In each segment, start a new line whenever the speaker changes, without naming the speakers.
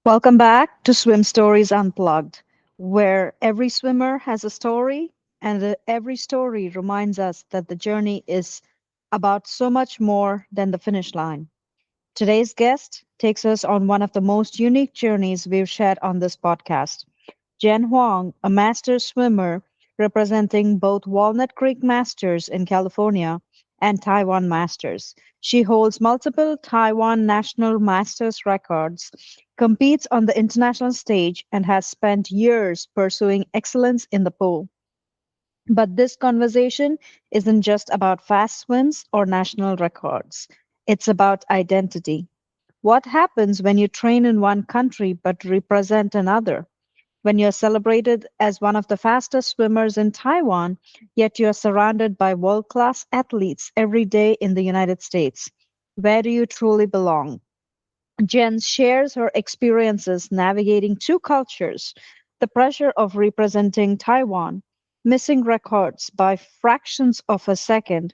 Welcome back to Swim Stories Unplugged, where every swimmer has a story, and every story reminds us that the journey is about so much more than the finish line. Today's guest takes us on one of the most unique journeys we've shared on this podcast. Jenn Hwang, a master swimmer representing both Walnut Creek Masters in California and Taiwan Masters. She holds multiple Taiwan National Masters records, competes on the international stage, and has spent years pursuing excellence in the pool. But this conversation isn't just about fast swims or national records. It's about identity. What happens when you train in one country but represent another? When you're celebrated as one of the fastest swimmers in Taiwan, yet you're surrounded by world-class athletes every day in the United States. Where do you truly belong? Jen shares her experiences navigating two cultures, the pressure of representing Taiwan, missing records by fractions of a second,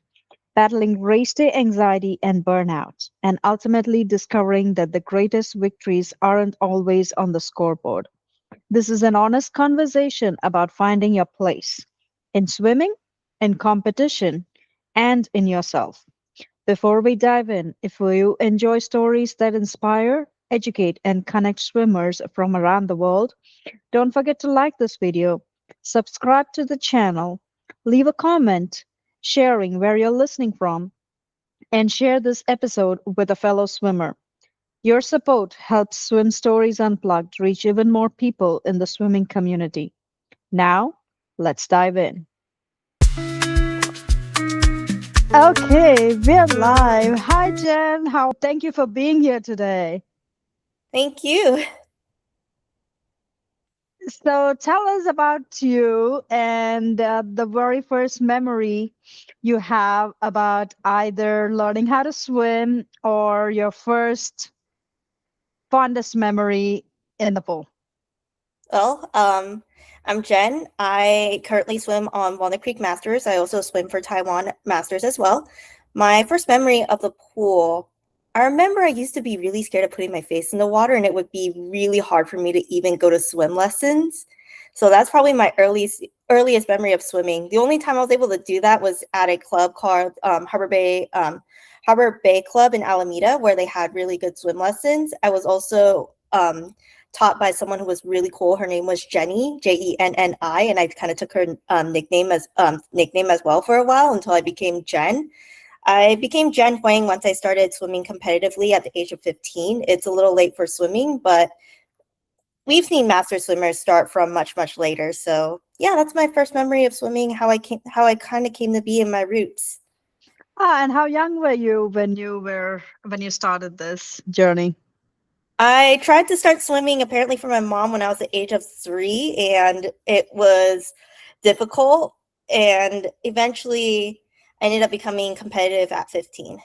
battling race day anxiety and burnout, and ultimately discovering that the greatest victories aren't always on the scoreboard. This is an honest conversation about finding your place in swimming, in competition, and in yourself. Before we dive in, if you enjoy stories that inspire, educate, and connect swimmers from around the world, don't forget to like this video, subscribe to the channel, leave a comment sharing where you're listening from, and share this episode with a fellow swimmer. Your support helps Swim Stories Unplugged reach even more people in the swimming community. Now, let's dive in. Okay, we're live. Hi, Jen. Thank you for being here today.
Thank you.
So, tell us about you and the very first memory you have about either learning how to swim or your first fondest memory in the pool.
Well, I'm Jen. I currently swim on Walnut Creek Masters. I also swim for Taiwan Masters as well. My first memory of the pool, I remember I used to be really scared of putting my face in the water, and it would be really hard for me to even go to swim lessons. So that's probably my earliest memory of swimming. The only time I was able to do that was at a club called Harbor Bay Club in Alameda, where they had really good swim lessons. I was also taught by someone who was really cool. Her name was Jenny, Jenni, and I kind of took her nickname as well for a while until I became Jen. I became Jenn Hwang once I started swimming competitively at the age of 15. It's a little late for swimming, but we've seen master swimmers start from much later. So yeah, that's my first memory of swimming. How I kind of came to be in my roots.
And how young were you when you started this journey?
I tried to start swimming apparently for my mom when I was the age of 3, and it was difficult. And eventually, I ended up becoming competitive at 15.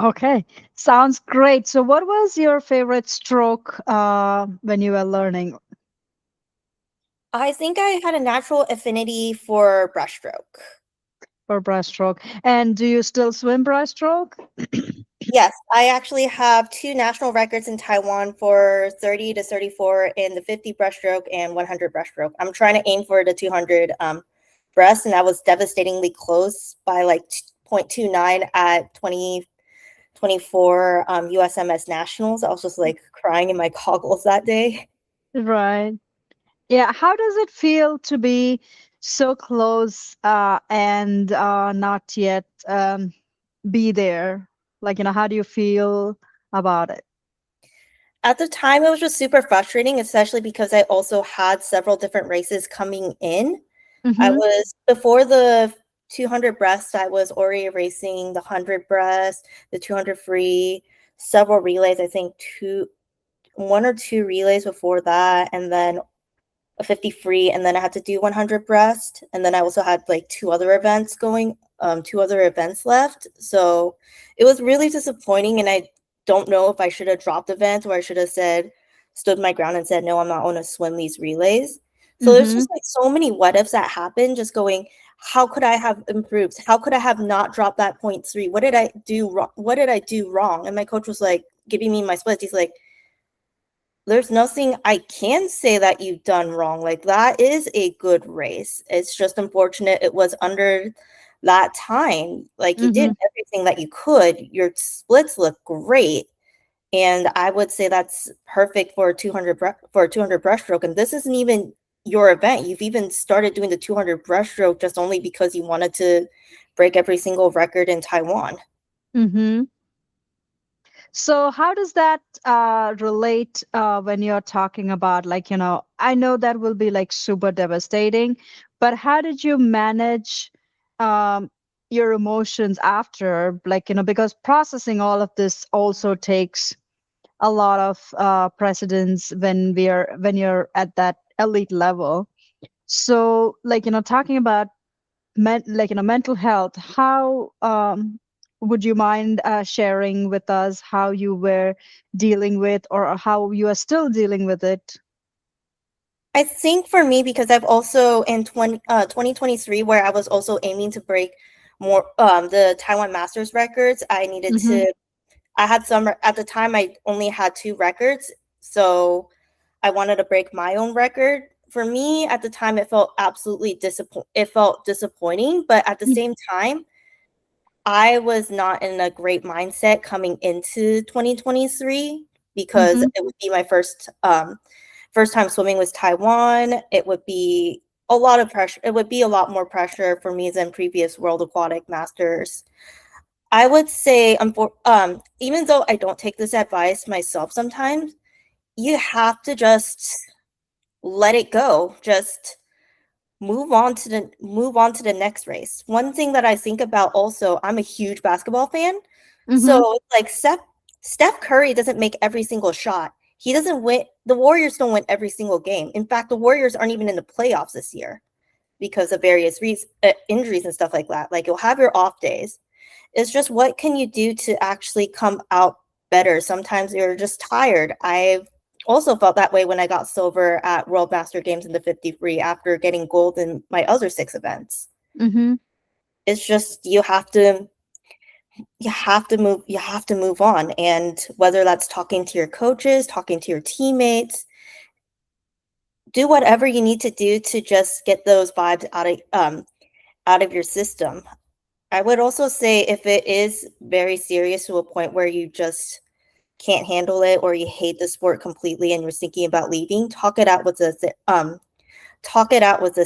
Okay, sounds great. So, what was your favorite stroke when you were learning
I think I had a natural affinity for breaststroke.
for breaststroke? And do you still swim breaststroke?
Yes, I actually have 2 national records in Taiwan for 30 to 34 in the 50 breaststroke and 100 breaststroke. I'm trying to aim for the 200 breast, and I was devastatingly close by like 0.29 at 2024 USMS Nationals. I was just like crying in my goggles that day.
Right. Yeah. How does it feel to be so close and not yet be there? Like, how do you feel about it?
At the time, it was just super frustrating, especially because I also had several different races coming in. I
Mm-hmm.
was before the 200 breast, I was already racing the 100 breast, the 200 free, several relays, I think 1 or 2 relays before that, and then a 50 free, and then I had to do 100 breast, and then I also had like 2 other events left. So it was really disappointing, and I don't know if I should have dropped events or I should have stood my ground and said, no, I'm not going to swim these relays. So there's
Mm-hmm.
just like so many what ifs that happen, just going, how could I have improved? How could I have not dropped that 0.3? What did I do wrong? What did I do wrong? And my coach was like giving me my splits. He's like, there's nothing I can say that you've done wrong. Like, that is a good race. It's just unfortunate it was under that time. Like, you did
Mm-hmm.
everything that you could. Your splits look great. And I would say that's perfect for a 200 for a 200 breaststroke. And this isn't even your event. You've even started doing the 200 breaststroke just only because you wanted to break every single record in Taiwan.
Mm-hmm. So how does that relate when you're talking about like, I know that will be like super devastating, but how did you manage um, your emotions after, like, because processing all of this also takes a lot of precedence when you're at that elite level. So like, talking about mental health, how would you mind sharing with us how you were dealing with or how you are still dealing with it?
I think for me, because I've also in 2023, where I was also aiming to break more the Taiwan Masters records,
Mm-hmm.
I had some at the time. I only had two records, so I wanted to break my own record. For me, at the time, it felt absolutely it felt disappointing, but at the same time, I was not in a great mindset coming into 2023 because
Mm-hmm.
it would be my first time swimming with Taiwan. It would be a lot of pressure. It would be a lot more pressure for me than previous World Aquatic Masters. I would say, even though I don't take this advice myself sometimes, you have to just let it go. Just move on to the next race. One thing that I think about also, I'm a huge basketball fan.
Mm-hmm.
So like Steph Curry doesn't make every single shot. He doesn't win. The Warriors don't win every single game. In fact, the Warriors aren't even in the playoffs this year because of various injuries and stuff like that. Like, you'll have your off days. It's just, what can you do to actually come out better? Sometimes you're just tired. I've also felt that way when I got silver at World Master Games in the 50 free after getting gold in my other six events.
Mm-hmm.
It's just, you have to move on, and whether that's talking to your coaches, talking to your teammates, do whatever you need to do to just get those vibes out of your system. I would also say, if it is very serious to a point where you just can't handle it or you hate the sport completely and you're thinking about leaving, talk it out with a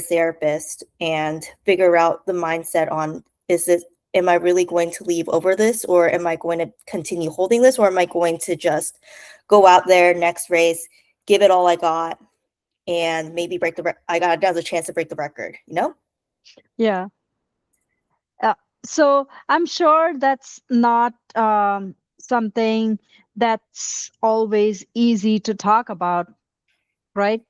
therapist and figure out the mindset on, is this, am I really going to leave over this, or am I going to continue holding this, or am I going to just go out there next race, give it all I got, and maybe I got another chance to break the record, you know?
Yeah. Uh, so I'm sure that's not something that's always easy to talk about, right?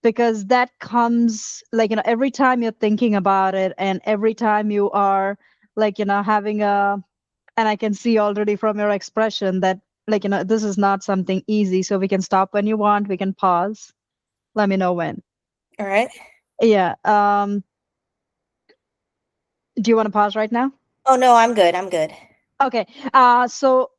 Because that comes like, every time you're thinking about it and every time you are like, having and I can see already from your expression that like, this is not something easy. So we can stop when you want, we can pause. Let me know when.
All right.
Yeah. Do you want to pause right now?
Oh no, I'm good. I'm good.
Okay. So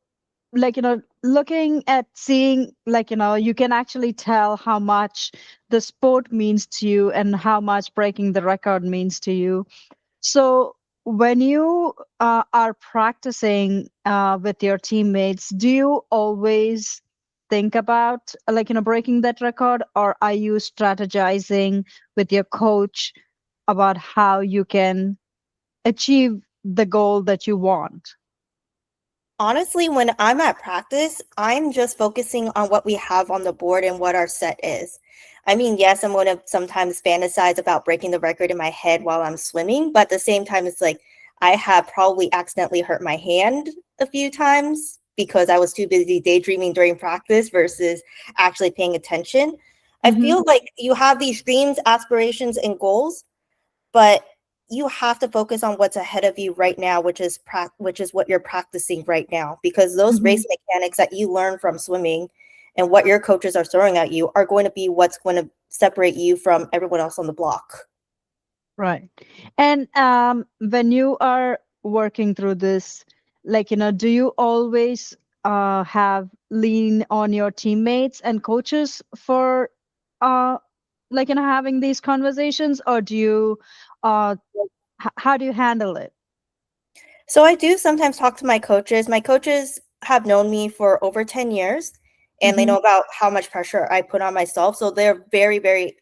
like, looking at seeing like, you can actually tell how much the sport means to you and how much breaking the record means to you. So when you are practicing with your teammates, do you always think about like, breaking that record, or are you strategizing with your coach about how you can achieve the goal that you want?
Honestly, when I'm at practice, I'm just focusing on what we have on the board and what our set is. I mean, yes, I'm going to sometimes fantasize about breaking the record in my head while I'm swimming, but at the same time, it's like I have probably accidentally hurt my hand a few times because I was too busy daydreaming during practice versus actually paying attention. I
Mm-hmm.
feel like you have these dreams, aspirations, and goals, but you have to focus on what's ahead of you right now, which is what you're practicing right now, because those
Mm-hmm.
race mechanics that you learn from swimming and what your coaches are throwing at you are going to be what's going to separate you from everyone else on the block.
Right. And when you are working through this, like, do you always have lean on your teammates and coaches for uh having these conversations, or do you uh how do you handle it?
So I do sometimes talk to my coaches. My coaches have known me for over 10 years and they
Mm-hmm.
know about how much pressure I put on myself. So they're very, very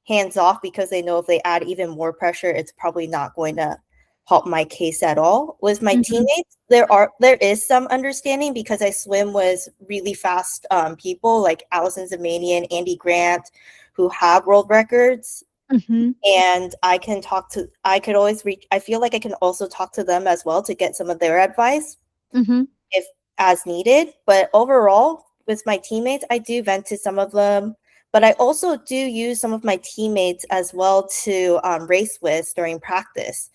hands off because they know if they add even more pressure, it's probably not going to help my case at all. With my
Mm-hmm.
teammates, there is some understanding because I swim with really fast people like Allison Zamanian, Andy Grant, who have world records,
Mm-hmm.
and I could always reach, I feel like I can also talk to them as well to get some of their advice
Mm-hmm.
if as needed. But overall, with my teammates, I do vent to some of them, but I also do use some of my teammates as well to race with during practice.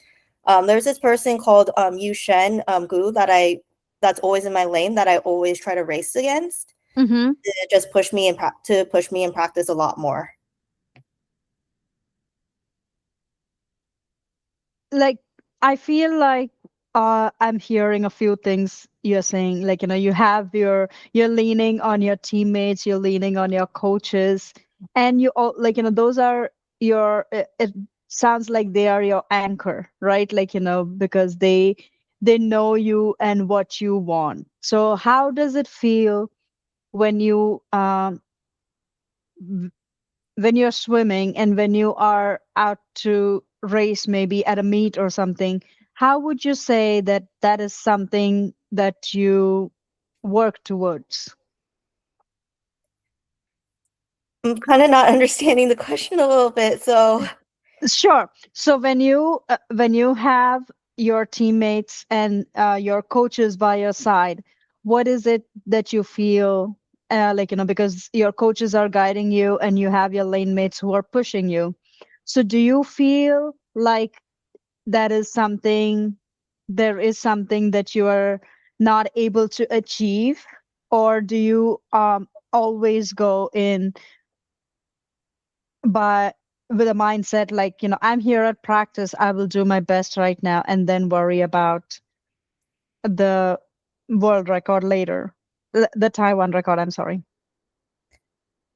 There's this person called Yu Shen Gu that's always in my lane that I always try to race against
Mm-hmm.
to just push me in practice a lot more.
Like, I feel like I'm hearing a few things you're saying. Like, you're leaning on your teammates, you're leaning on your coaches, and you all those are it sounds like they are your anchor, right? Because they know you and what you want. So how does it feel when when you're swimming and when you are out to race, maybe at a meet or something? How would you say that that is something that you work towards?
I'm kind of not understanding the question a little bit, so
Sure. So when you have your teammates and your coaches by your side, what is it that you feel because your coaches are guiding you and you have your lane mates who are pushing you. So do you feel like that is something there is something that you are not able to achieve, or do you always go in by with a mindset like, I'm here at practice, I will do my best right now and then worry about the world record later, the Taiwan record, I'm sorry.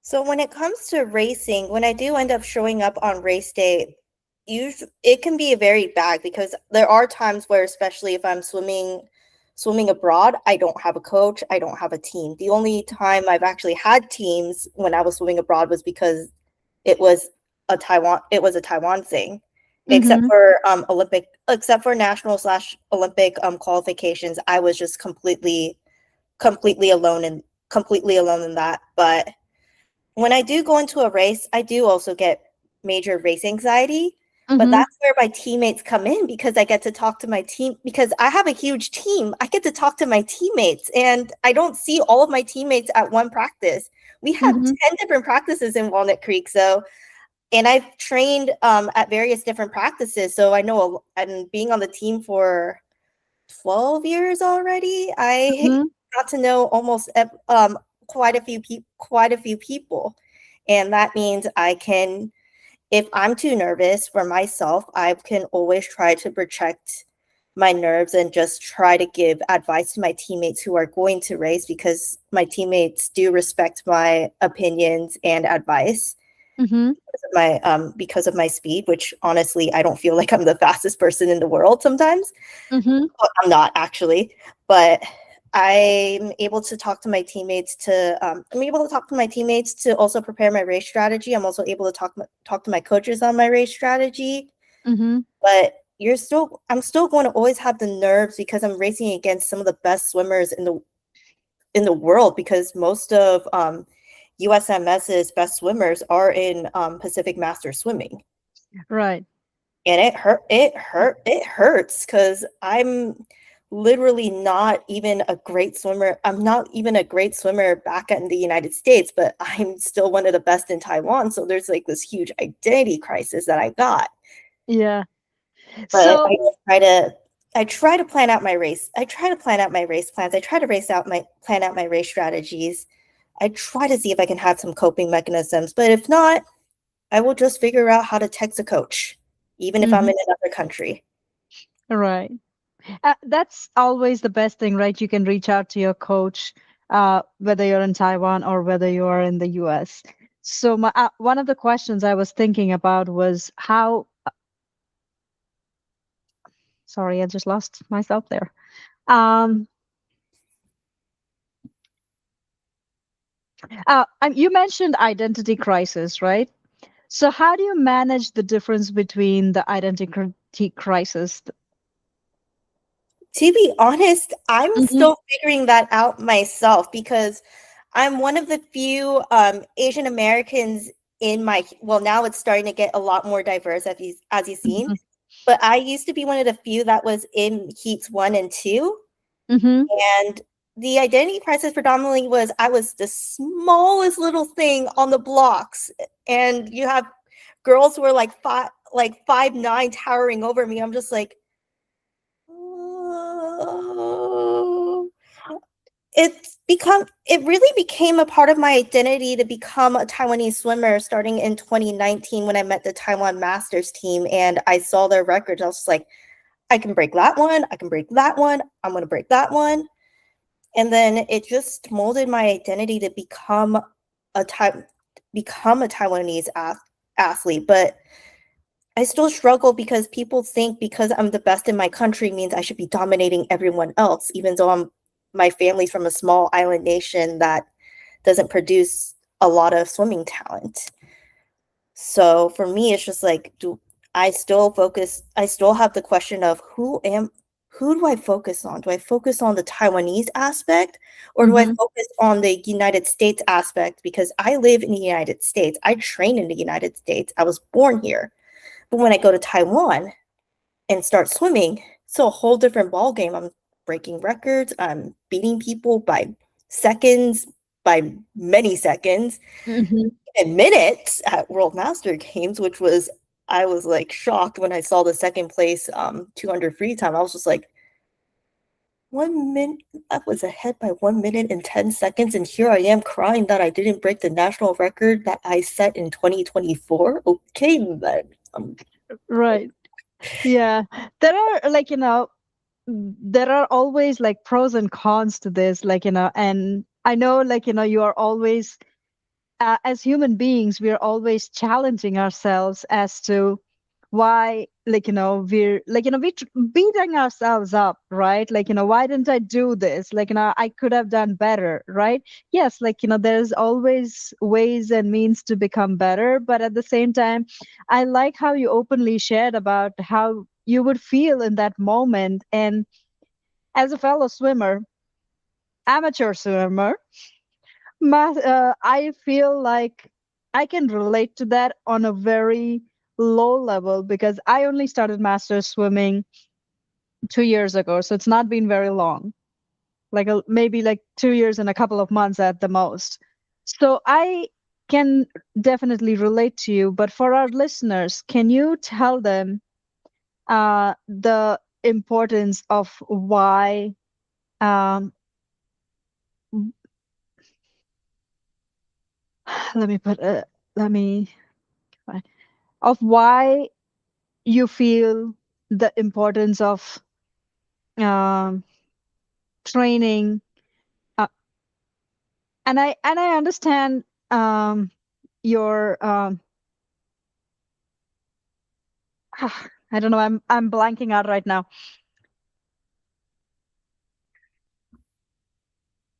So when it comes to racing, when I do end up showing up on race day, usually it can be a very bad because there are times where, especially if I'm swimming abroad, I don't have a coach, I don't have a team. The only time I've actually had teams when I was swimming abroad was because it was it was a Taiwan thing.
Mm-hmm.
Except for national slash Olympic qualifications, I was just completely alone and completely alone in that. But when I do go into a race, I do also get major race anxiety, but
Mm-hmm.
that's where my teammates come in because I get to talk to my team because I have a huge team. I get to talk to my teammates and I don't see all of my teammates at one practice. We have
Mm-hmm.
10 different practices in Walnut Creek. So, and I've trained at various different practices. So I know, and being on the team for 12 years already, I
Mm-hmm.
got to know quite a few people. And that means I can, if I'm too nervous for myself, I can always try to protect my nerves and just try to give advice to my teammates who are going to race because my teammates do respect my opinions and advice
Mm-hmm.
because of my speed, which honestly I don't feel like I'm the fastest person in the world sometimes.
Mm-hmm.
Well, I'm not actually, but I'm able to talk to my teammates I'm able to talk to my teammates to also prepare my race strategy. I'm also able to talk to my coaches on my race strategy.
Mm-hmm.
But I'm still going to always have the nerves because I'm racing against some of the best swimmers in the world because most of USMS's best swimmers are in Pacific Master Swimming.
Right.
And it hurts because I'm literally not even a great swimmer. I'm not even a great swimmer back in the United States, but I'm still one of the best in Taiwan. So there's like this huge identity crisis that I got.
Yeah.
But
So
I try to plan out my race. I try to plan out my race plans. I try to plan out my race strategies. I try to see if I can have some coping mechanisms. But if not, I will just figure out how to text a coach, even if I'm
mm-hmm.
in another country.
Right. That's always the best thing, right? You can reach out to your coach, whether you're in Taiwan or whether you are in the US. So, one of the questions I was thinking about was how, sorry, I just lost myself there. Um, you mentioned identity crisis, right? So, how do you manage the difference between the identity crisis?
To be honest, I'm
Mm-hmm,
still figuring that out myself because I'm one of the few Asian Americans in my well, now it's starting to get a lot more diverse as you've seen.
mm-hmm,
But I used to be one of the few that was in heats 1 and 2.
mm-hmm,
And the identity crisis predominantly was I was the smallest little thing on the blocks. And you have girls who are like 5'9" towering over me. I'm just like, oh. It really became a part of my identity to become a Taiwanese swimmer starting in 2019 when I met the Taiwan Masters team and I saw their records. I was like, I can break that one, I can break that one, I'm gonna break that one. And then it just molded my identity to a become a Taiwanese athlete. But I still struggle because people think because I'm the best in my country means I should be dominating everyone else, even though my family's from a small island nation that doesn't produce a lot of swimming talent. So for me, it's just like, do I still have the question of who do I focus on? Do I focus on the Taiwanese aspect or do I
mm-hmm,
focus on the United States aspect? Because I live in the United States. I train in the United States. I was born here. But when I go to Taiwan and start swimming, it's a whole different ball game. I'm breaking records. I'm beating people by seconds, by many seconds,
mm-hmm.
and minutes at World Master Games, which was I was like shocked when I saw the second place 200 free time. I was just like, 1 minute, I was ahead by 1 minute and 10 seconds, and here I am crying that I didn't break the national record that I set in 2024. Okay, then.
Right. Yeah. There are there are always like pros and cons to this, and I know, you are always, as human beings, we are always challenging ourselves as to why, we're beating ourselves up, right? Why didn't I do this? I could have done better, right? Yes, there's always ways and means to become better, but at the same time, I like how you openly shared about how you would feel in that moment. And as a fellow swimmer, amateur swimmer, I feel like I can relate to that on a very low level because I only started master swimming 2 years ago. So it's not been very long, maybe like 2 years and a couple of months at the most. So I can definitely relate to you. But for our listeners, can you tell them the importance of why? Um, let me put let me of why you feel the importance of um, training, uh, and I understand your I don't know, I'm blanking out right now.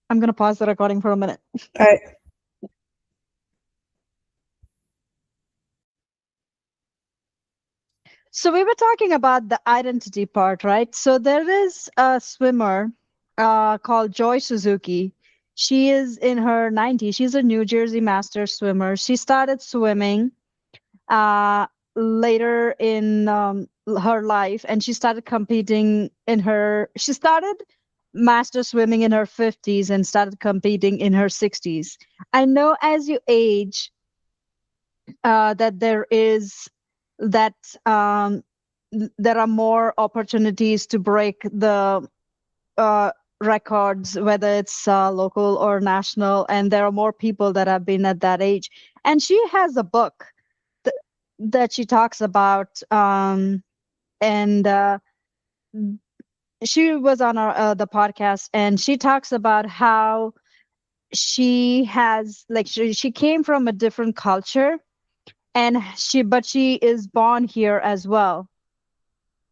I'm gonna pause the recording for a minute.
All right.
So we were talking about the identity part, right? So there is a swimmer called Joy Suzuki. She is in her 90s. She's a New Jersey master swimmer. She started swimming uh, later in her life, and she started competing she started master swimming in her 50s and started competing in her 60s. I know as you age, that that um, there are more opportunities to break the uh, records, whether it's local or national, and there are more people that have been at that age. And she has a book th- that she talks about, and she was on our the podcast, and she talks about how she has like she came from a different culture, and she is born here as well.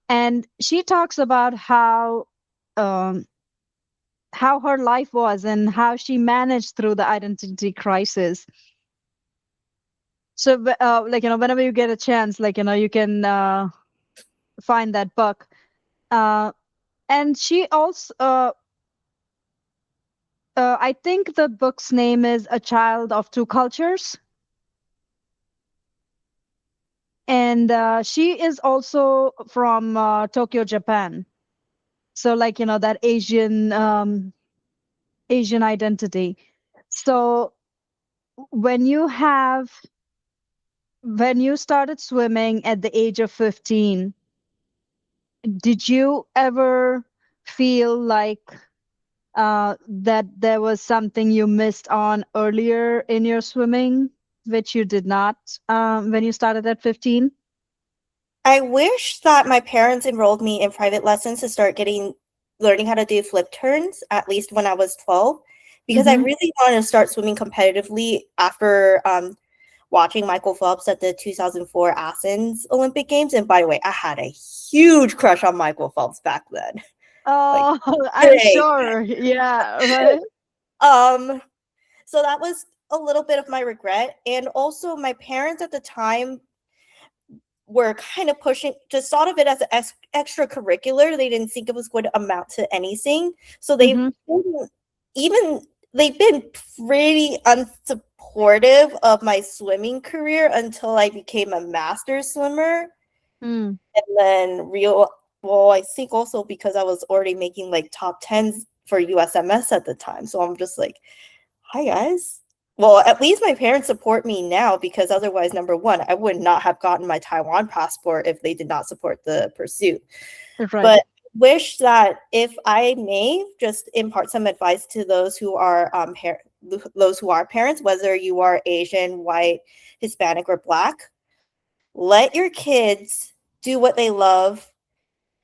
And she talks about um how her life was and how she managed through the identity crisis. So like whenever you get a chance, like you can find that book. uh and she also I think the book's name is A Child of Two Cultures. And she is also from Tokyo, Japan. So like that Asian identity. So when you have when you started swimming at the age of 15, did you ever feel like that there was something you missed on earlier in your swimming, which you did not when you started at 15?
I wish that my parents enrolled me in private lessons to start learning how to do flip turns, at least when I was 12, because I
Mm-hmm.
really wanted to start swimming competitively after watching Michael Phelps at the 2004 Athens Olympic Games. And by the way, I had a huge crush on Michael Phelps back then. Like,
Oh, I'm
big.
sure. Yeah, right.
Um, so that was a little bit of my regret. And also, my parents at the time were kind of pushing, just thought of it as an extracurricular. They didn't think it was going to amount to anything. So
Mm-hmm.
they've been pretty unsupportive of my swimming career until I became a master swimmer.
Mm.
And then well, I think also because I was already making like top 10s for USMS at the time. So I'm just like, hi guys. Well, at least my parents support me now, because otherwise, number one, I would not have gotten my Taiwan passport if they did not support the pursuit.
Right.
But wish that, if I may just impart some advice to those who are those who are parents, whether you are Asian, white, Hispanic, or Black, let your kids do what they love,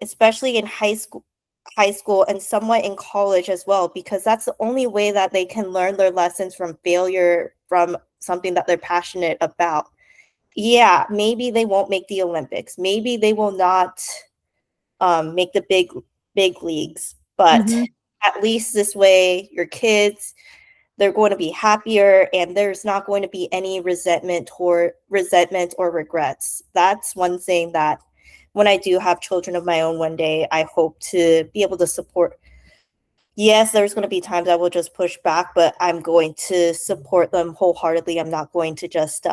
especially in high school and somewhat in college as well, because that's the only way that they can learn their lessons from failure, from something that they're passionate about. Yeah, maybe they won't make the Olympics, maybe they will not make the big leagues, but
Mm-hmm.
at least this way your kids, they're going to be happier, and there's not going to be any resentment or regrets. That's one thing that, when I do have children of my own one day, I hope to be able to support. Yes, there's going to be times I will just push back, but I'm going to support them wholeheartedly. I'm not going to just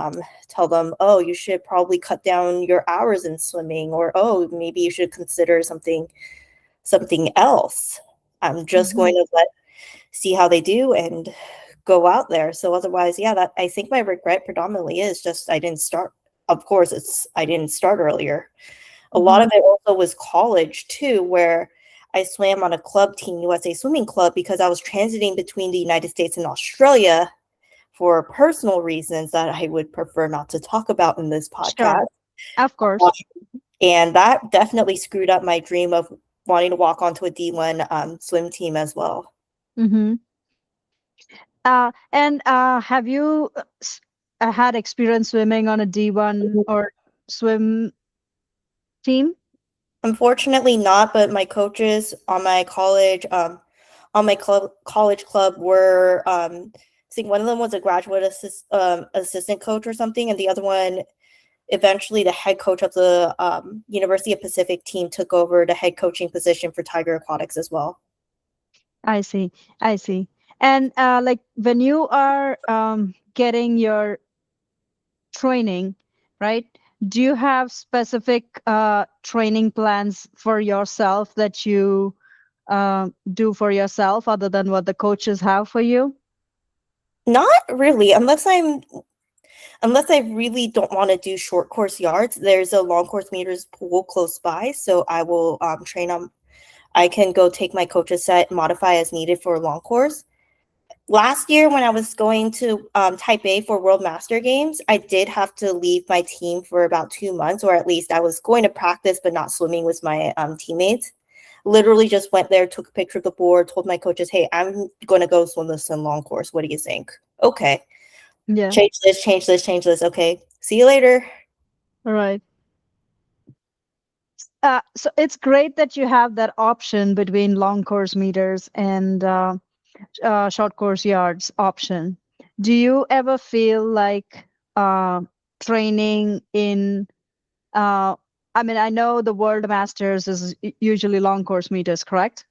tell them, oh, you should probably cut down your hours in swimming, or oh, maybe you should consider something else. I'm just
Mm-hmm.
going to see how they do and go out there. So otherwise, yeah, that I think my regret predominantly is just I didn't start. Of course, it's I didn't start earlier. A lot
Mm-hmm.
of it also was college too, where I swam on a club team, USA Swimming Club, because I was transiting between the United States and Australia for personal reasons that I would prefer not to talk about in this
Sure.
podcast.
Of
Uh,
course.
And that definitely screwed up my dream of wanting to walk onto a D1 swim team as well.
Mm-hmm. And have you had experience swimming on a D1 or swim team?
Unfortunately not, but my coaches on my college club were, I think one of them was a graduate assistant coach or something, and the other one, eventually the head coach of the University of Pacific team, took over the head coaching position for Tiger Aquatics as well.
I see. I see. And like when you are getting your training, right? Do you have specific training plans for yourself that you do for yourself other than what the coaches have for you?
Not really, unless I really don't want to do short course yards. There's a long course meters pool close by, so I will train on. I can go take my coach's set, modify as needed for a long course. Last year, when I was going to Taipei for World Master Games, I did have to leave my team for about 2 months, or at least I was going to practice but not swimming with my teammates. Literally just went there, took a picture of the board, told my coaches, hey, I'm going to go swim this in long course. What do you think? Okay.
Yeah.
Change this, change this, change this. Okay. See you later.
All right. So it's great that you have that option between long course meters and short course yards option. Do you ever feel like training in, I mean, I know the World Masters is usually long course meters, correct?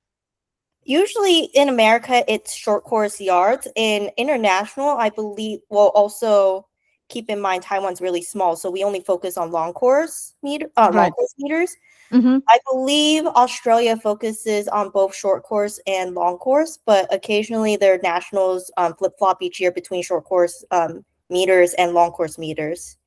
Usually in America, it's short course yards. In international, I believe, well, also keep in mind Taiwan's really small, so we only focus on long
Right.
course meters.
Mm-hmm.
I believe Australia focuses on both short course and long course, but occasionally their nationals flip flop each year between short course meters and long course meters.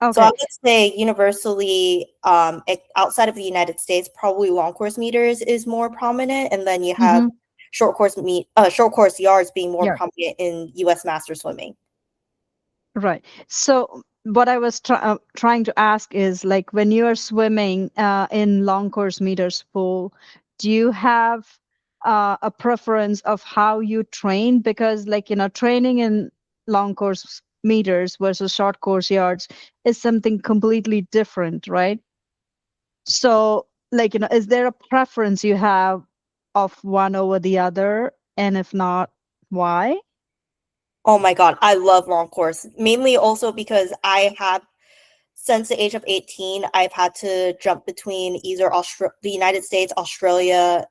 So I
Okay.
would say universally, outside of the United States, probably long course meters is more prominent, and then you have
Mm-hmm.
short course yards being more
Yeah.
prominent in U.S. master swimming.
Right. So what I was trying to ask is like when you are swimming in long course meters pool, do you have a preference of how you train? Because like, training in long course meters versus short course yards is something completely different, right? So like, is there a preference you have of one over the other? And if not, why?
Oh my God, I love long course, mainly also because I have since the age of 18, I've had to jump between either the United States, Australia,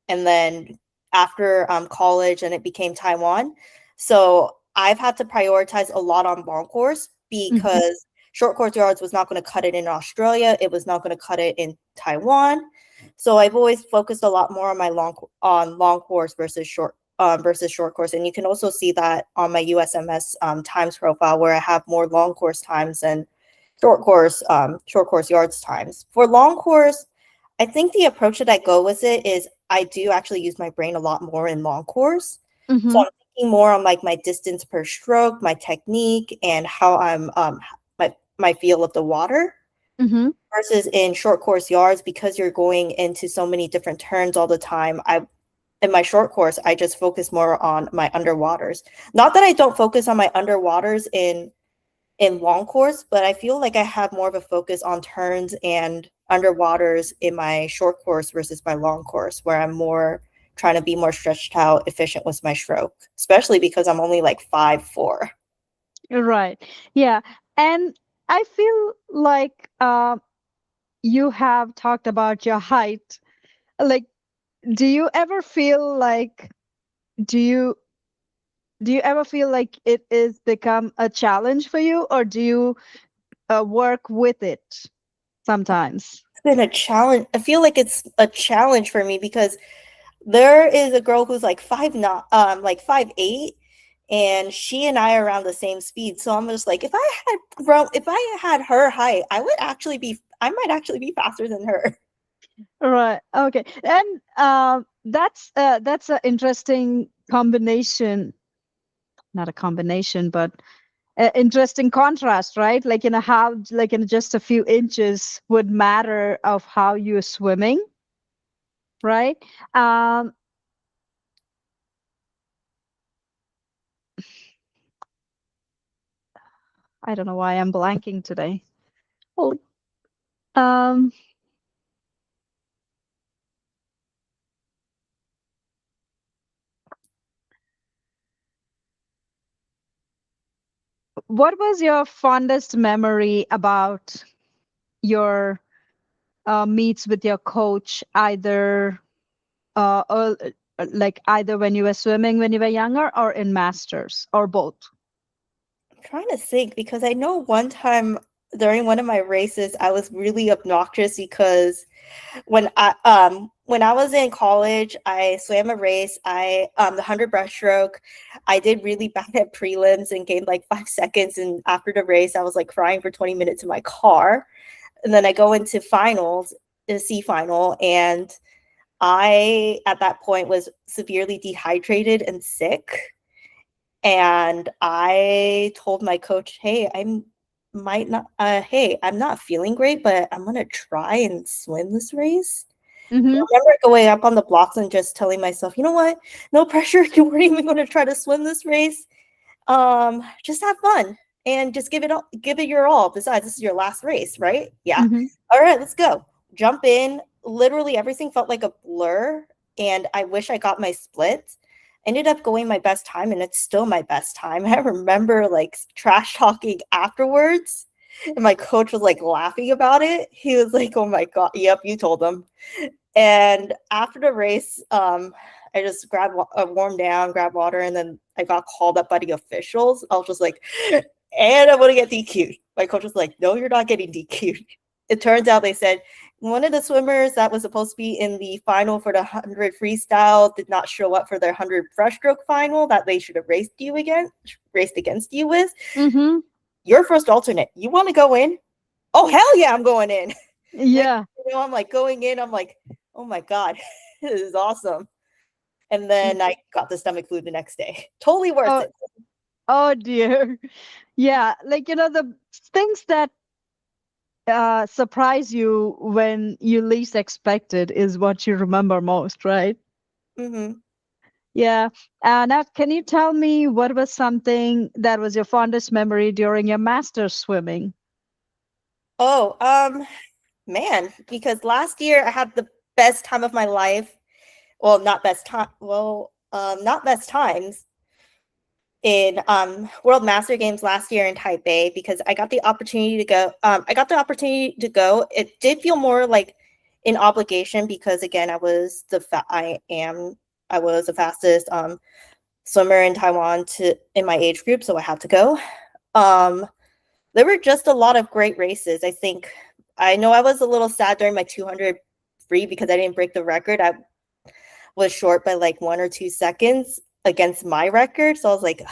and then after college, and it became Taiwan. So I've had to prioritize a lot on long course
Hmm.
because short course yards was not going to cut it in Australia. It was not going to cut it in Taiwan. So I've always focused a lot more on my long course versus short course, and you can also see that on my USMS times profile where I have more long course times and short course yards times. For long course, I think the approach that I go with it is I do actually use my brain a lot more in long course. So
Hmm.
I'm thinking more on like my distance per stroke, my technique, and how I'm my feel of the water
Hmm.
versus in short course yards because you're going into so many different turns all the time. I in my short course, I just focus more on my underwaters. Not that I don't focus on my underwaters in long course, but I feel like I have more of a focus on turns and underwaters in my short course versus my long course, where I'm more trying to be more stretched out, efficient with my stroke, especially because I'm only like 5'4".
Right. Yeah. And I feel like you have talked about your height. Like, do you ever feel like do you do you ever feel like it is become a challenge for you, or do you work with it sometimes?
It's been a challenge. I feel like it's a challenge for me because there is a girl who's like 5'9", like 5'8", and she and I are around the same speed. So I'm just like, if I had her height, I might actually be faster than her.
Right. Okay. And that's an interesting combination. Not a combination, but interesting contrast, right? Like how like in just a few inches would matter of how you're swimming, right? Um, I don't know why I'm blanking today. Oh, um, what was your fondest memory about your meets with your coach, either or, like either when you were swimming when you were younger or in masters or both?
I'm trying to think because I know one time during one of my races, I was really obnoxious because when I was in college, I swam a race. The 100 breaststroke, I did really bad at prelims and gained like 5 seconds. And after the race, I was like crying for 20 minutes in my car. And then I go into finals, the C final, and I at that point was severely dehydrated and sick. And I told my coach, "Hey, I'm not feeling great, but I'm gonna try and swim this race." I
Mm-hmm.
remember going up on the blocks and just telling myself, you know what? No pressure. You weren't even going to try to swim this race. Just have fun and just give it your all. Besides, this is your last race, right? Yeah.
Mm-hmm.
All right, let's go. Jump in. Literally everything felt like a blur, and I wish I got my split. Ended up going my best time, and it's still my best time. I remember like trash talking afterwards, and my coach was like laughing about it. He was like, "Oh my god, yep, you told them." And after the race, I just warmed down, grabbed water, and then I got called up by the officials. I was just like, and I'm gonna get DQ'd. My coach was like, no, you're not getting DQ'd. It turns out they said one of the swimmers that was supposed to be in the final for the 100 freestyle did not show up for their 100 breaststroke final that they should have raced against you with.
Mm-hmm.
Your first alternate. You want to go in? Oh hell yeah, I'm going in.
Yeah.
I'm like going in. I'm like, oh my god, this is awesome. And then I got the stomach flu the next day. Totally worth
Oh,
it.
oh dear. Yeah, like the things that surprise you when you least expect it is what you remember most, right?
Mm-hmm.
Yeah. Now, can you tell me what was something that was your fondest memory during your master's swimming?
Oh, man, because last year I had the best time of my life. Well, not best time. Well, not best times in World Master Games last year in Taipei because I got the opportunity to go. I got the opportunity to go. It did feel more like an obligation because again, I was the fastest swimmer in Taiwan to in my age group, so I had to go. Um, there were just a lot of great races. I know I was a little sad during my 200 free because I didn't break the record. I was short by like 1 or 2 seconds against my record. So I was like,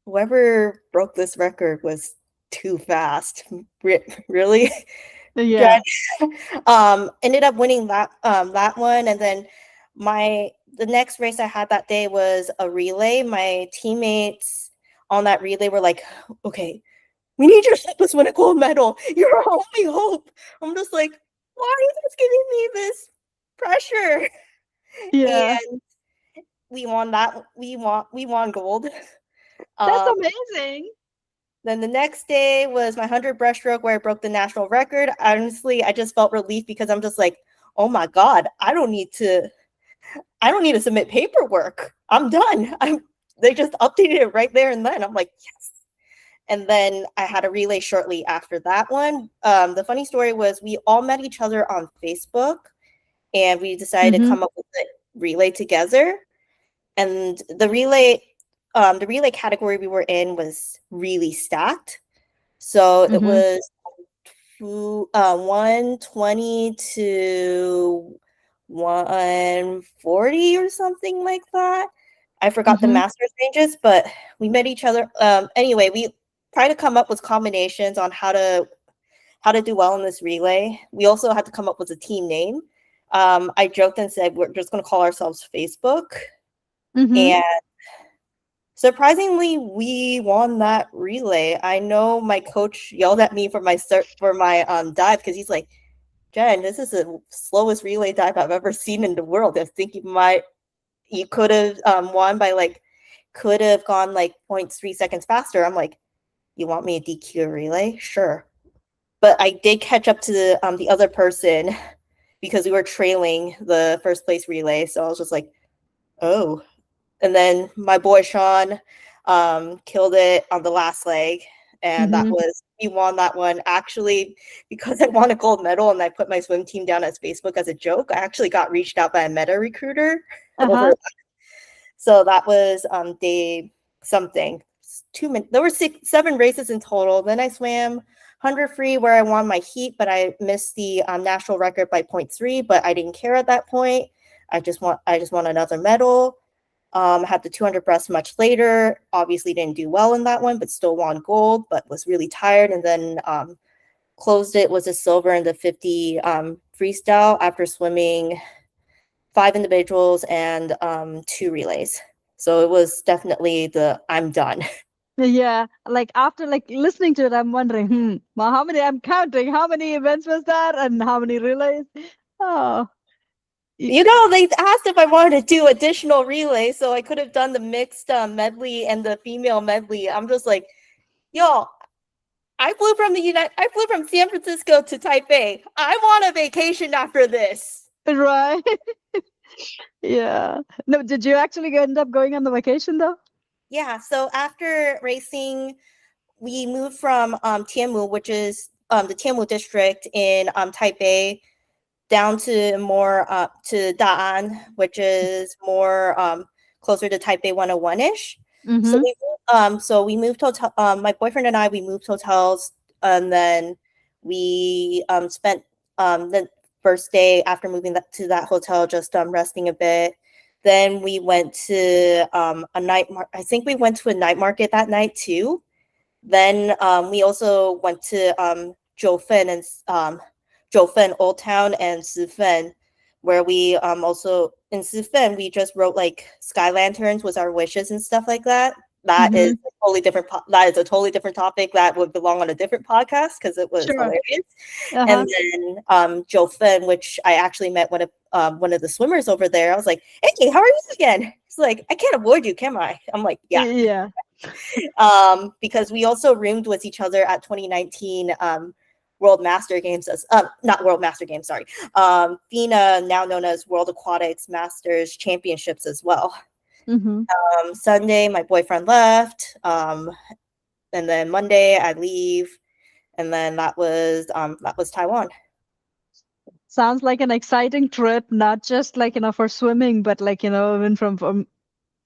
whoever broke this record was too fast. Really?
Yeah.
Ended up winning that one. And then the next race I had that day was a relay. My teammates on that relay were like, okay, we need you to help us win a gold medal. You're our only hope. I'm just like, why are you guys giving me this pressure?
Yeah.
And we won that. We won gold.
That's
Um,
amazing.
then the next day was my 100 breaststroke where I broke the national record. Honestly, I just felt relief because I'm just like, oh my god, I don't need to submit paperwork. I'm done. They just updated it right there and then. I'm like, yes. And then I had a relay shortly after that one. The funny story was we all met each other on Facebook and we decided to
Mm-hmm.
come up with a relay together. And the relay category we were in was really stacked. So it
Mm-hmm.
was 120 to 140 or something like that. I forgot the
Mm-hmm.
master's ranges, but we met each other. Anyway, we try to come up with combinations on how to do well in this relay. We also had to come up with a team name. I joked and said we're just going to call ourselves Facebook,
Mm-hmm.
and surprisingly, we won that relay. I know my coach yelled at me for my dive because he's like, Jen, this is the slowest relay dive I've ever seen in the world. I think you could have won by like could have gone like 0.3 seconds faster. I'm like, you want me to DQ a relay? Sure. But I did catch up to the other person because we were trailing the first place relay. So I was just like, oh. And then my boy Sean killed it on the last leg. And
Mm-hmm.
we won that one. Actually, because I won a gold medal and I put my swim team down as Facebook as a joke, I actually got reached out by a meta recruiter over.
Uh-huh.
So that was day something. There were 7 races in total. Then I swam 100 free where I won my heat, but I missed the national record by 0.3. But I didn't care at that point. I just want another medal. Had the 200 breast much later. Obviously didn't do well in that one, but still won gold. But was really tired, and then closed it was a silver in the 50 freestyle after swimming 5 individuals and 2 relays. So it was definitely I'm done.
Yeah, like after like listening to it, I'm wondering, well, how many I'm counting, how many events was that and how many relays? Oh,
You know, they asked if I wanted to do additional relays, so I could have done the mixed medley and the female medley. I'm just like, yo, I flew from San Francisco to Taipei. I want a vacation after this.
right. Yeah. No, did you actually end up going on the vacation though?
Yeah, so after racing, we moved from Tianmu, which is the Tianmu district in Taipei, down to more to Da'an, which is more closer to Taipei 101-ish.
Mm-hmm.
So we moved hotel. My boyfriend and I, we moved hotels, and then we spent the first day after moving to that hotel just resting a bit. Then we went to a night. I think we went to a night market that night too. Then we also went to Zhoufen and Zhoufen Old Town and Sifen, where we also in Sifen we just wrote like sky lanterns was our wishes and stuff like that. That is
Mm-hmm.
a totally different. That is a totally different topic that would belong on a different podcast because it was
Sure.
hilarious.
Uh-huh.
And then Zhoufen, which I actually met one of the swimmers over there. I was like, "Hey, how are you again?" He's like, "I can't avoid you, can I?" I'm like, "Yeah."
Yeah.
Because we also roomed with each other at 2019 World Master Games, as not World Master Games, sorry, FINA, now known as World Aquatics Masters Championships as well.
Mm-hmm.
Sunday, my boyfriend left, and then Monday I leave, and then that was Taiwan.
Sounds like an exciting trip, not just like, for swimming, but like, even from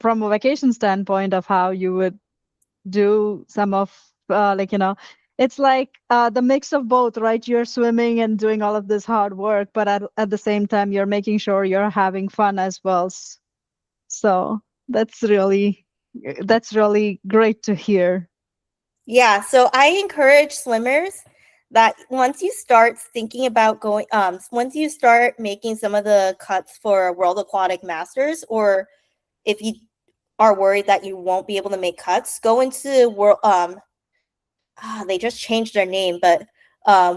a vacation standpoint of how you would do some of like, it's like the mix of both, right? You're swimming and doing all of this hard work, but at the same time, you're making sure you're having fun as well. So that's really great to hear.
Yeah, so I encourage swimmers that once you start thinking about going, once you start making some of the cuts for World Aquatic Masters, or if you are worried that you won't be able to make cuts, go into world. They just changed their name, but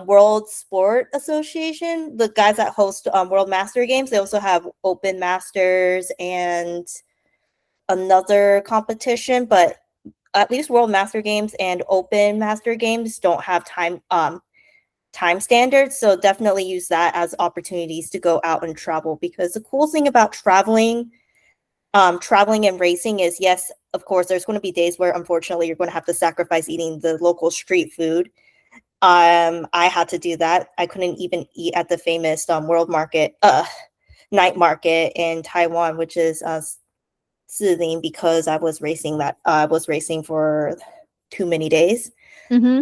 World Sport Association, the guys that host World Master Games, they also have Open Masters and another competition, but at least World Master Games and Open Master Games don't have time standards, so definitely use that as opportunities to go out and travel, because the cool thing about traveling and racing is, yes, of course, there's going to be days where unfortunately you're going to have to sacrifice eating the local street food. I had to do that. I couldn't even eat at the famous world market night market in Taiwan, which is Siling, because I was racing for too many days.
Mm-hmm.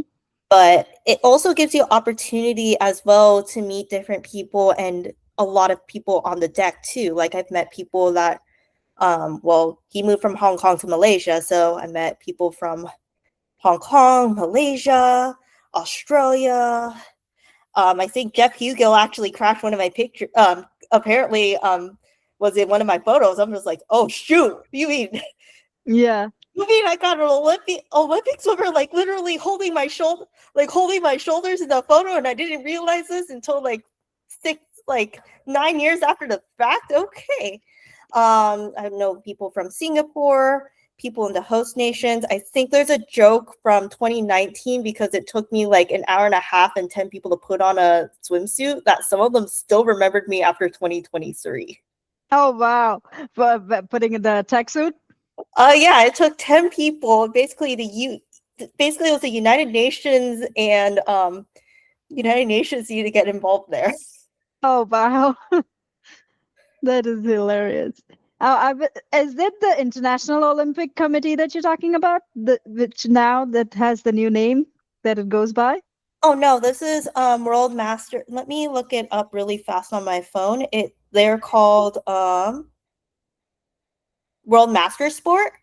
But it also gives you opportunity as well to meet different people, and a lot of people on the deck too. Like I've met people that well, he moved from Hong Kong to Malaysia, so I met people from Hong Kong, Malaysia, Australia. I think Jeff Hugo actually crashed one of my pictures. Apparently, was in one of my photos. I'm just like, oh shoot,
Yeah.
you mean I got an Olympic swimmer like literally holding my shoulders in the photo, and I didn't realize this until like 9 years after the fact. Okay. I know people from Singapore, people in the host nations. I think there's a joke from 2019 because it took me like an hour and a half and 10 people to put on a swimsuit that some of them still remembered me after 2023.
Oh wow. Putting in the tech suit?
Yeah, it took 10 people. Basically it was the United Nations and United Nations to get involved there.
Oh wow. That is hilarious. Is it the International Olympic Committee that you're talking about? Which now that has the new name that it goes by?
Oh no, this is World Master. Let me look it up really fast on my phone. They're called World Master Sport.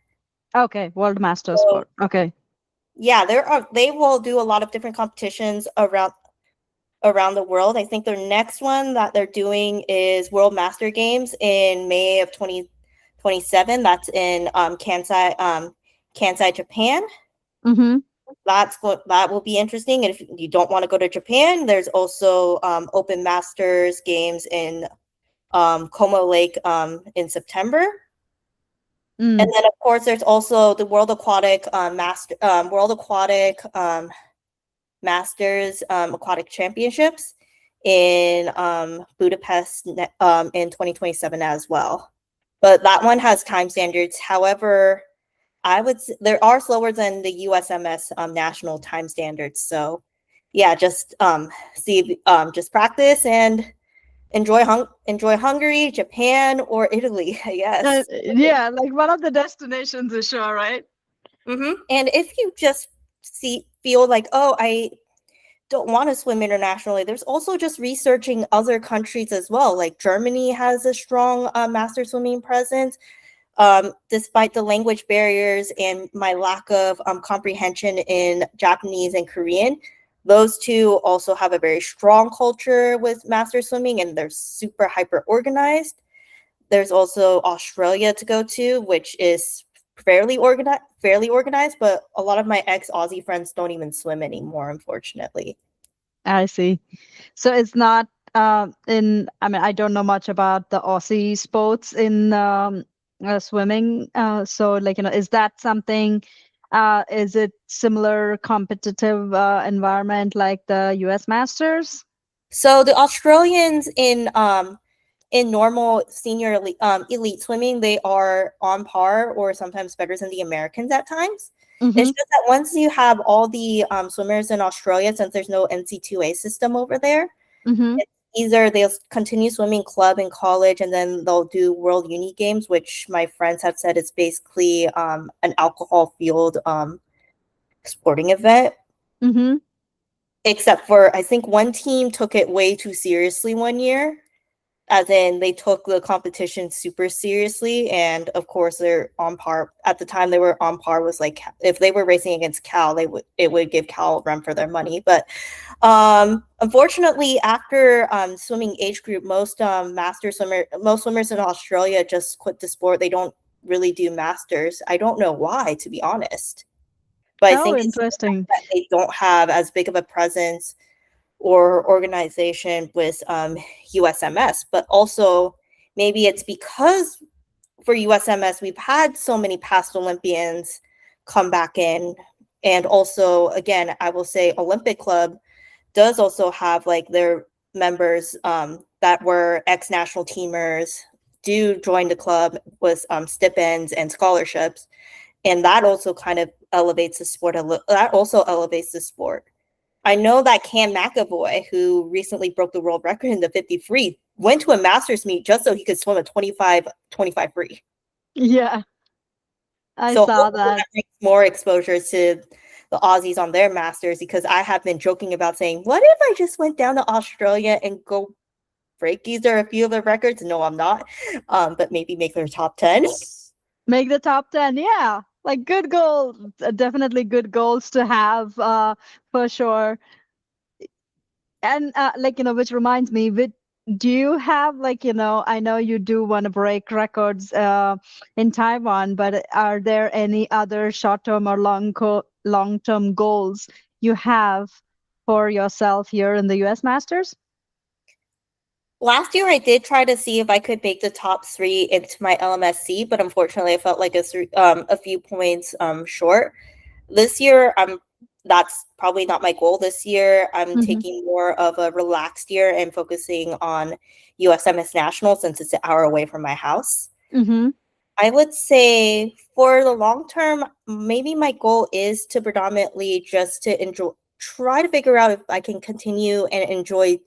Okay, World Master
So
Sport. Okay.
yeah, they will do a lot of different competitions around the world. I think their next one that they're doing is World Master Games in May of 2027. That's in Kansai, Japan.
Mm-hmm.
that will be interesting. And if you don't want to go to Japan, there's also Open Masters games in Como Lake in September. And then, of course, there's also the World Aquatic Masters Aquatic Championships in Budapest in 2027 as well. But that one has time standards. However, there are slower than the USMS National time standards. So, yeah, just just practice and enjoy Hungary, Japan, or Italy. Yes.
Yeah, like one of the destinations is sure, right?
And if you just feel like, oh, I don't want to swim internationally, there's also just researching other countries as well. Like Germany has a strong master swimming presence. Despite the language barriers and my lack of comprehension in Japanese and Korean, those two also have a very strong culture with master swimming, and they're super hyper organized. There's also Australia to go to, which is fairly organized, but a lot of my ex-Aussie friends don't even swim anymore, unfortunately.
I see. So it's not I mean, I don't know much about the Aussie sports in swimming. So like, is that something, is it similar competitive environment like the US Masters?
So the Australians in normal senior elite swimming, they are on par or sometimes better than the Americans at times. It's just that once you have all the swimmers in Australia, since there's no NC2A system over there, either they'll continue swimming club in college and then they'll do World Uni Games, which my friends have said is basically an alcohol fueled sporting event. Except for, I think one team took it way too seriously one year, as in they took the competition super seriously. And of course, they're on par. At the time, they were on par with, like, if they were racing against Cal, it would give Cal a run for their money. But unfortunately, after swimming age group, most swimmers in Australia just quit the sport. They don't really do masters. I don't know why, to be honest. But I think
interesting.
that they don't have as big of a presence or organization with USMS. But also, maybe it's because for USMS, we've had so many past Olympians come back in. And also, again, I will say Olympic Club does also have like their members that were ex-national teamers do join the club with stipends and scholarships. And that also kind of elevates the sport. I know that Cam McAvoy, who recently broke the world record in the 50 free, went to a Masters meet just so he could swim a 25 free.
Yeah, I
So
saw that.
brings more exposure to the Aussies on their Masters, because I have been joking about saying, what if I just went down to Australia and go break either a few of their records? No, I'm not. But maybe make their top 10.
Make the top 10, yeah. Like good goals, definitely good goals to have, for sure. And like, which reminds me, do you have like, I know you do want to break records in Taiwan, but are there any other short-term or long-term goals you have for yourself here in the US Masters?
Last year, I did try to see if I could make the top 3 into my LMSC, but unfortunately, I felt like a few points short. This year, that's probably not my goal this year. I'm taking more of a relaxed year and focusing on USMS National, since it's an hour away from my house. I would say for the long term, maybe my goal is to predominantly just to try to figure out if I can continue and enjoy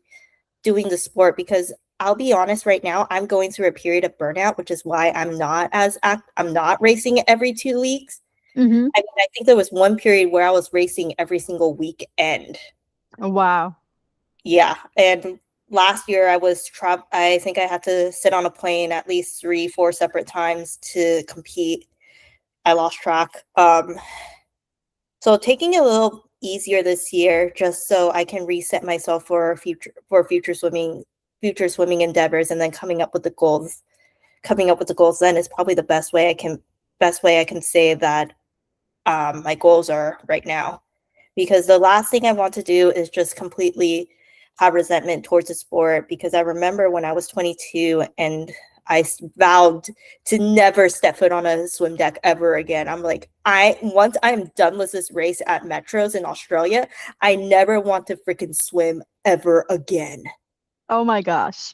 doing the sport, because I'll be honest, right now I'm going through a period of burnout, which is why I'm not racing every 2 weeks. I mean, I think there was one period where I was racing every single weekend.
Wow.
Yeah, and last year I think I had to sit on a plane at least 3-4 separate times to compete. I lost track. So taking it a little easier this year, just so I can reset myself for future swimming endeavors, and then coming up with the goals then is probably the best way I can say that my goals are right now. because the last thing I want to do is just completely have resentment towards the sport, because I remember when I was 22 and vowed to never step foot on a swim deck ever again. I'm like, once I'm done with this race at Metros in Australia, I never want to freaking swim ever again.
Oh my gosh.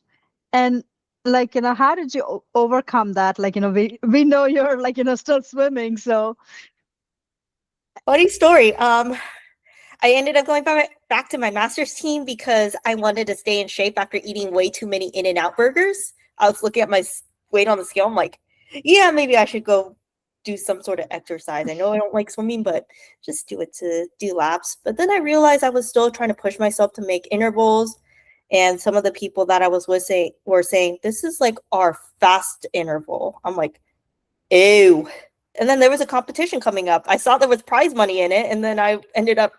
And like, how did you overcome that? Like, we know you're like, still swimming, so
Funny story. I ended up going back to my master's team because I wanted to stay in shape after eating way too many In-N-Out burgers. I was looking at my weight on the scale. I'm like, yeah, maybe I should go do some sort of exercise. I know I don't like swimming, but just do it to do laps. But then I realized I was still trying to push myself to make intervals. And some of the people that I was with were saying, this is like our fast interval. I'm like, ew. And then there was a competition coming up. I saw there was prize money in it. And then I ended up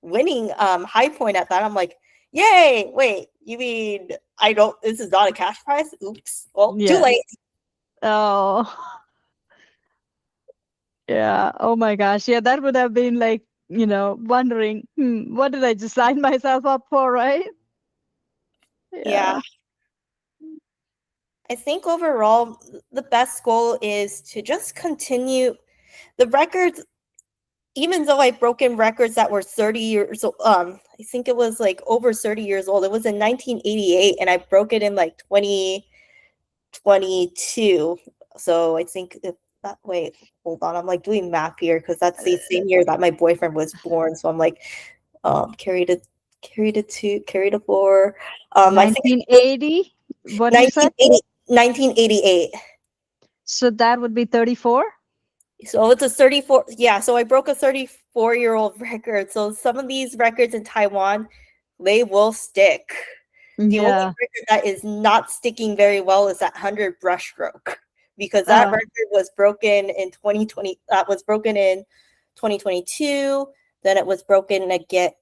winning high point at that. I'm like, yay, wait, you mean this is not a cash prize? Oops. Well, too
yeah.
late.
Oh, yeah. Oh my gosh. Yeah, that would have been like, wondering, what did I just sign myself up for, right?
Yeah.
Yeah.
I think overall the best goal is to just continue the records. Even though I've broken records that were 30 years old, I think it was like over 30 years old. It was in 1988 and I broke it in like 2022. So I think wait, hold on. I'm like doing math here because that's the same year that my boyfriend was born. So I'm like, carry to 4. I think
1980, what you said?
1988.
So that would be 34?
So it's a 34. Yeah, so I broke a 34-year-old record. So some of these records in Taiwan, they will stick. The only
Yeah.
record that is not sticking very well is that 100 breaststroke, because that
Uh,
record was broken in 2020. That was broken in 2022. Then it was broken again.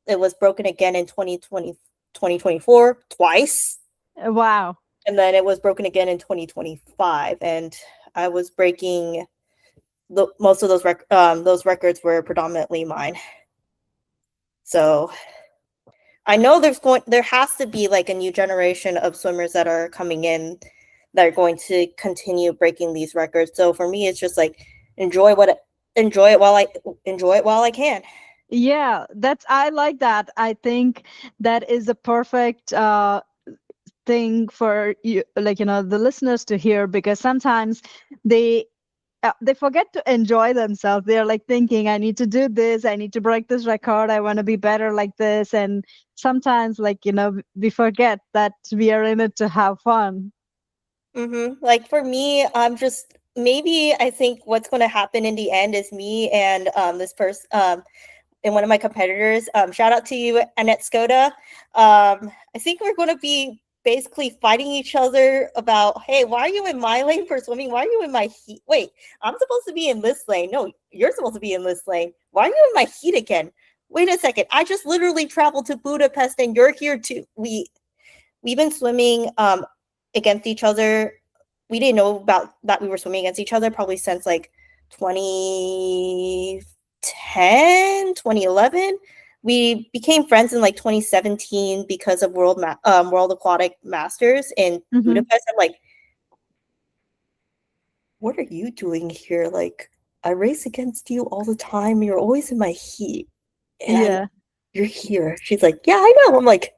It was broken again in 2024 twice.
wow.
And then it was broken again in 2025. And I was breaking most of those records were predominantly mine. So I know there has to be like a new generation of swimmers that are coming in that are going to continue breaking these records. So for me, it's just like enjoy it while I can.
Yeah, I like that. I think that is a perfect thing for you, like, the listeners to hear, because sometimes they forget to enjoy themselves. They're like thinking, I need to do this, I need to break this record, I want to be better like this. And sometimes, like, we forget that we are in it to have fun.
Like for me, I'm just maybe I think what's going to happen in the end is me and this person and one of my competitors. Shout out to you, Annette Skoda. I think we're going to be basically fighting each other about, hey, why are you in my lane for swimming? Why are you in my heat? Wait, I'm supposed to be in this lane. No, you're supposed to be in this lane. Why are you in my heat again? Wait a second. I just literally traveled to Budapest and you're here too. We've been swimming against each other. We didn't know about that we were swimming against each other probably since like 2010, 2011. We became friends in like 2017 because of World Aquatic Masters in
Hmm.
Budapest. I'm like, what are you doing here? Like, I race against you all the time. You're always in my heat, and
Yeah.
you're here. She's like, yeah, I know. I'm like,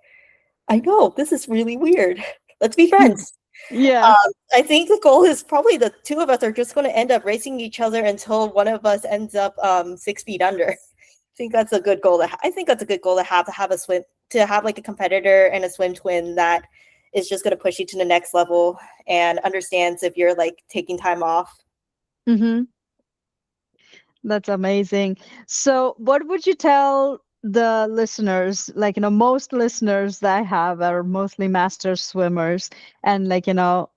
I know. This is really weird. Let's be friends.
Yeah.
I think the goal is probably the two of us are just going to end up racing each other until one of us ends up 6 feet under. I think that's a good goal I think that's a good goal to have a swim, to have like a competitor and a swim twin that is just going to push you to the next level and understands if you're like taking time off.
Hmm. That's amazing. So, what would you tell the listeners? Like, most listeners that I have are mostly master swimmers. And, like, so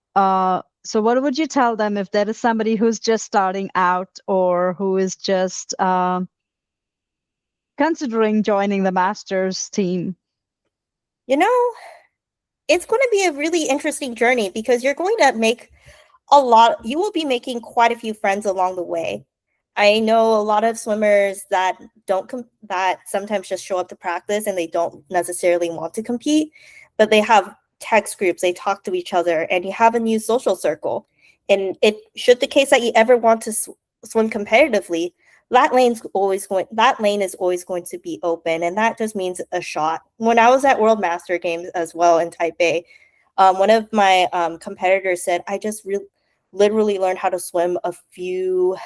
what would you tell them if there is somebody who's just starting out or who is just considering joining the masters team?
You know, it's going to be a really interesting journey because you're going to make you will be making quite a few friends along the way. I know a lot of swimmers that that sometimes just show up to practice and they don't necessarily want to compete, but they have text groups, they talk to each other, and you have a new social circle. And it should the case that you ever want to swim competitively, that lane is always going to be open, and that just means a shot. When I was at World Master Games as well in Taipei, one of my competitors said, I just literally learned how to swim a few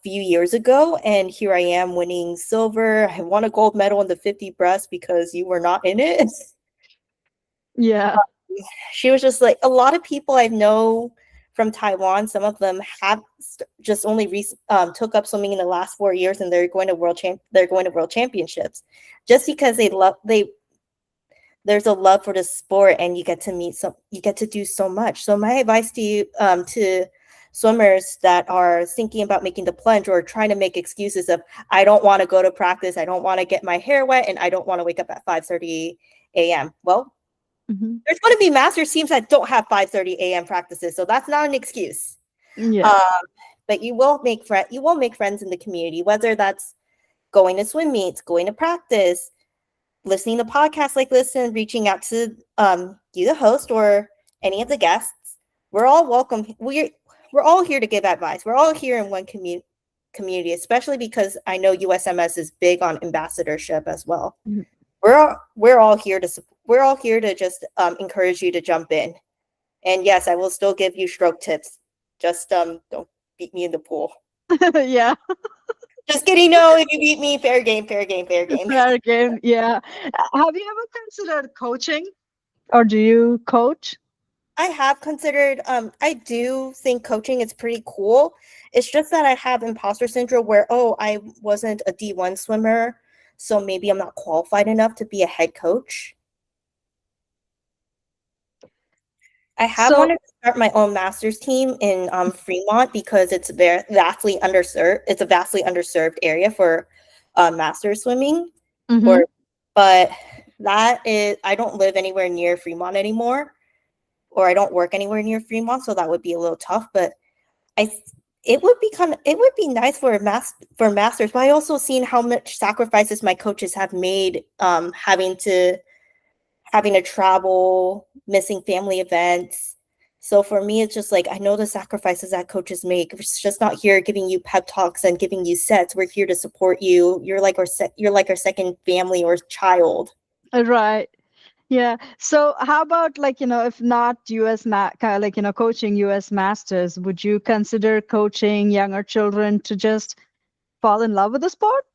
years ago, and here I am winning silver. I won a gold medal in the 50 breast because you were not in it.
Yeah.
She was just like, a lot of people I know from Taiwan, some of them have just only took up swimming in the last 4 years, and they're going to world championships, just because there's a love for the sport, and you get to do so much. So my advice to you, to swimmers that are thinking about making the plunge or trying to make excuses of, I don't want to go to practice, I don't want to get my hair wet, and I don't want to wake up at 5:30 a.m. Well,
Hmm.
there's going to be masters teams that don't have 5:30 a.m. practices, so that's not an excuse.
Yeah.
Um, but you will make friends in the community, whether that's going to swim meets, going to practice, listening to podcasts like this, and reaching out to you, the host, or any of the guests. We're all welcome. We're all here to give advice. We're all here in one community, especially because I know USMS is big on ambassadorship as well.
Mhm.
We're all here to just encourage you to jump in. And yes, I will still give you stroke tips. Just don't beat me in the pool.
Yeah.
Just kidding. No, if you beat me, fair game, fair game, fair game.
Fair game. Yeah. Have you ever considered coaching, or do you coach?
I have considered, I do think coaching is pretty cool. It's just that I have imposter syndrome where, oh, I wasn't a D1 swimmer, so maybe I'm not qualified enough to be a head coach. I have
So,
wanted to start my own master's team in Fremont because it's very vastly underserved. It's a vastly underserved area for master swimming.
mhm.
Or, but I don't live anywhere near Fremont anymore, or I don't work anywhere near Fremont, so that would be a little tough. But I, it would be nice for for masters. But I also seen how much sacrifices my coaches have made, having to travel, missing family events. So for me, it's just like, I know the sacrifices that coaches make. It's just not here giving you pep talks and giving you sets. We're here to support you. You're like our second family or child.
Right. Yeah. So how about, like, if not coaching US Masters, would you consider coaching younger children to just fall in love with the sport?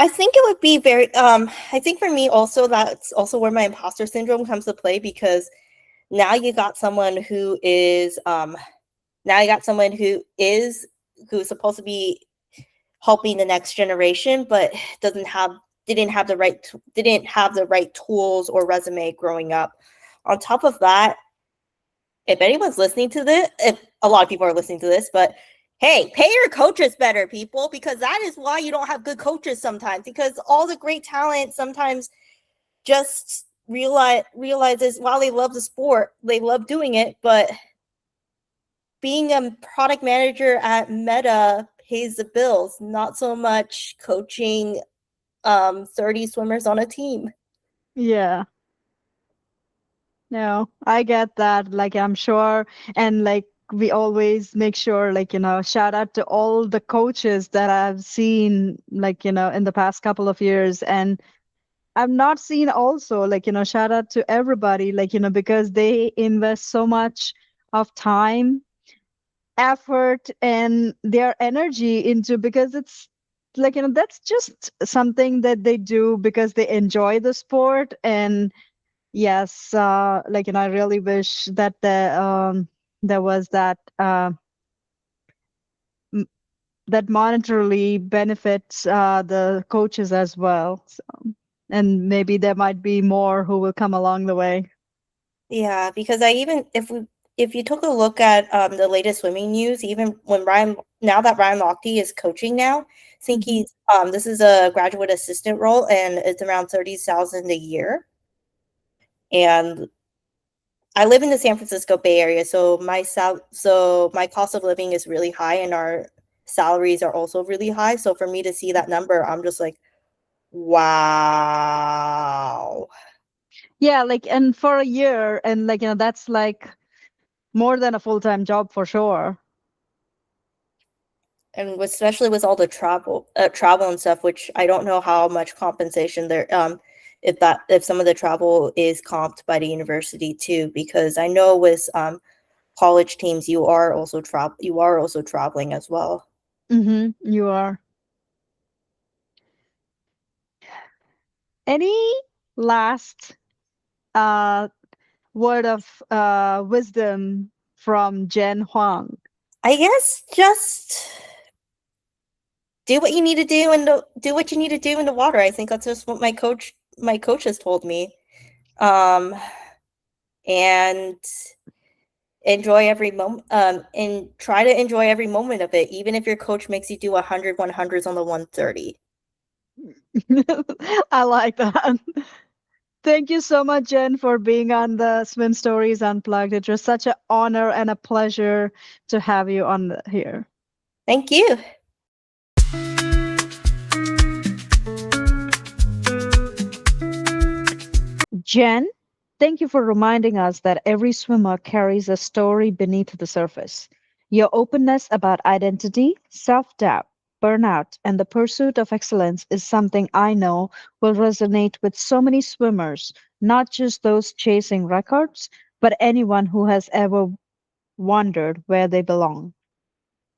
I think it would be very. I think for me also, that's also where my imposter syndrome comes to play, because now you got someone who is now you got someone who's supposed to be helping the next generation, but doesn't have didn't have the right tools or resume growing up. On top of that, if anyone's listening to this, if a lot of people are listening to this, but hey, pay your coaches better, people, because that is why you don't have good coaches sometimes, because all the great talent sometimes just realizes, while they love the sport, they love doing it, but being a product manager at Meta pays the bills, not so much coaching 30 swimmers on a team.
Yeah. No, I get that. Like, I'm sure. And like, we always make sure, like, shout out to all the coaches that I've seen, like, in the past couple of years. And I've not seen also, like, shout out to everybody, like, because they invest so much of time, effort, and their energy into, because it's like, that's just something that they do because they enjoy the sport. And yes, like, I really wish that there was m- that monetarily benefits the coaches as well. So, and maybe there might be more who will come along the way.
Yeah, because if you took a look at the latest swimming news, even when now that Ryan Lochte is coaching now, I think
Mhm.
this is a graduate assistant role, and it's around 30,000 a year. And I live in the San Francisco Bay Area, so my cost of living is really high in our salaries are also really high. So for me to see that number, I'm just like, wow.
Yeah, like, and for a year, and like, that's like more than a full-time job for sure.
And especially with all the travel and stuff, which I don't know how much compensation there if some of the travel is comped by the university too, because I know with college teams you are also traveling as well.
You are. Any last uh word of wisdom from Jenn Hwang?
I guess just do what you need to do and do what you need to do in the water. I think that's just what my coach has told me. Um and enjoy every moment and try to enjoy every moment of it, even if your coach makes you do 100 100s on the 130.
I like that. Thank you so much, Jen, for being on the Swim Stories Unplugged. It was such an honor and a pleasure to have you on here.
Thank you.
Jen, thank you for reminding us that every swimmer carries a story beneath the surface. Your openness about identity, self doubt, burnout, and the pursuit of excellence is something I know will resonate with so many swimmers, not just those chasing records, but anyone who has ever wondered where they belong.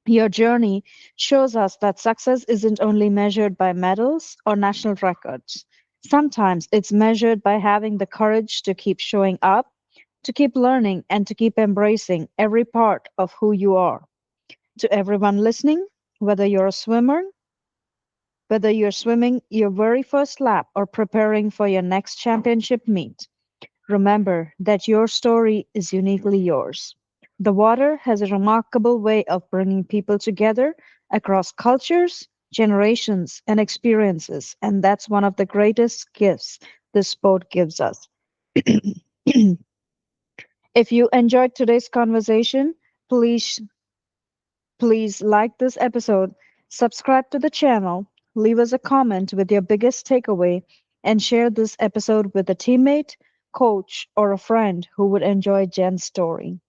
Your journey shows us that success isn't only measured by medals or national records. Sometimes it's measured by having the courage to keep showing up, to keep learning, and to keep embracing every part of who you are. To everyone listening, whether you're a swimmer, whether you're swimming your very first lap or preparing for your next championship meet, remember that your story is uniquely yours. The water has a remarkable way of bringing people together across cultures, generations, and experiences, and that's one of the greatest gifts this sport gives us. If you enjoyed today's conversation, please like this episode, subscribe to the channel, leave us a comment with your biggest takeaway, and share this episode with a teammate, coach, or a friend who would enjoy Jen's story.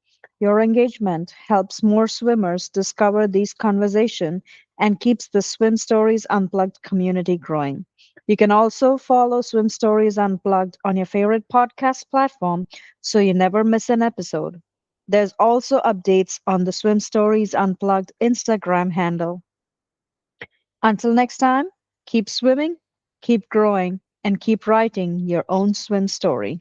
Your engagement helps more swimmers discover these conversations and keeps the Swim Stories Unplugged community growing. You can also follow Swim Stories Unplugged on your favorite podcast platform so you never miss an episode. There's also updates on the Swim Stories Unplugged Instagram handle. Until next time, keep swimming, keep growing, and keep writing your own swim story.